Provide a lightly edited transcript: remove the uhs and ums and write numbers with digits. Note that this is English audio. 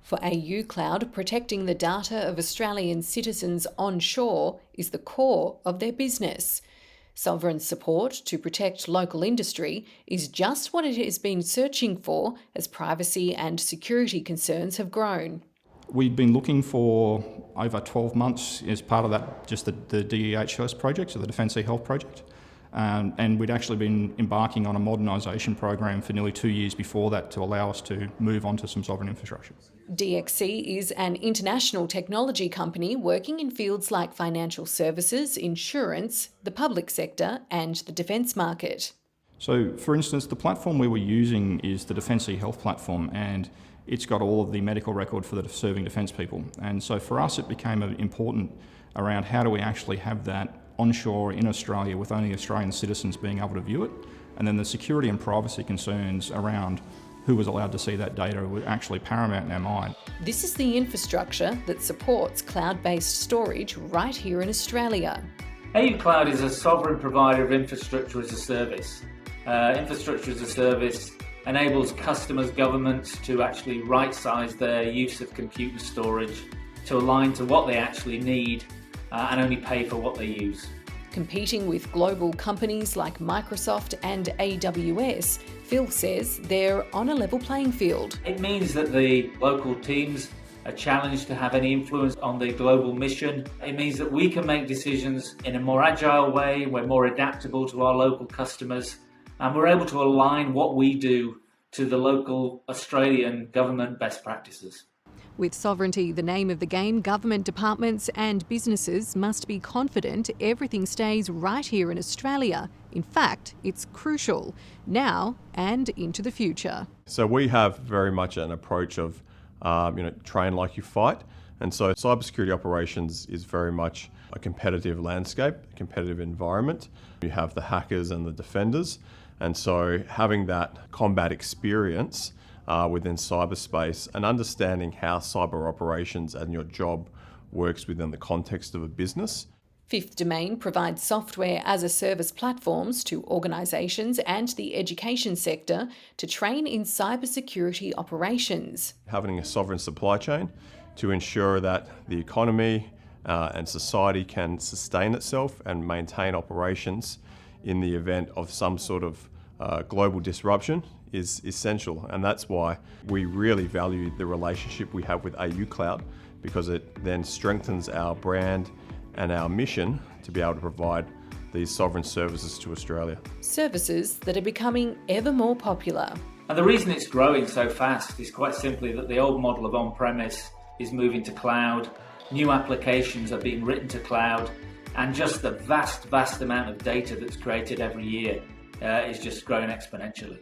For AUCloud, protecting the data of Australian citizens onshore is the core of their business. Sovereign support to protect local industry is just what it has been searching for as privacy and security concerns have grown. We've been looking for over 12 months as part of that, just the DEHS project, so the Defence e-Health project. And we'd actually been embarking on a modernisation program for nearly 2 years before that to allow us to move on to some sovereign infrastructure. DXC is an international technology company working in fields like financial services, insurance, the public sector and the defence market. So, for instance, the platform we were using is the Defence e-Health platform, and it's got all of the medical record for the serving defence people. And so for us it became important around how do we actually have that onshore in Australia with only Australian citizens being able to view it, and then the security and privacy concerns around who was allowed to see that data were actually paramount in our mind. This is the infrastructure that supports cloud-based storage right here in Australia. AUCloud is a sovereign provider of infrastructure as a service. Infrastructure as a service enables customers, governments to actually right-size their use of computer storage to align to what they actually need and only pay for what they use. Competing with global companies like Microsoft and AWS, Phil says they're on a level playing field. It means that the local teams are challenged to have any influence on the global mission. It means that we can make decisions in a more agile way, we're more adaptable to our local customers, and we're able to align what we do to the local Australian government best practices. With sovereignty the name of the game, government departments and businesses must be confident everything stays right here in Australia. In fact, it's crucial now and into the future. So we have very much an approach of, train like you fight. And so cybersecurity operations is very much a competitive landscape, a competitive environment. You have the hackers and the defenders. And so having that combat experience within cyberspace and understanding how cyber operations and your job works within the context of a business. Fifth Domain provides software as a service platforms to organisations and the education sector to train in cybersecurity operations. Having a sovereign supply chain to ensure that the economy and society can sustain itself and maintain operations in the event of some sort of global disruption is essential, and that's why we really value the relationship we have with AUCloud, because it then strengthens our brand and our mission to be able to provide these sovereign services to Australia. Services that are becoming ever more popular. And the reason it's growing so fast is quite simply that the old model of on-premise is moving to cloud, new applications are being written to cloud, and just the vast amount of data that's created every year is just growing exponentially.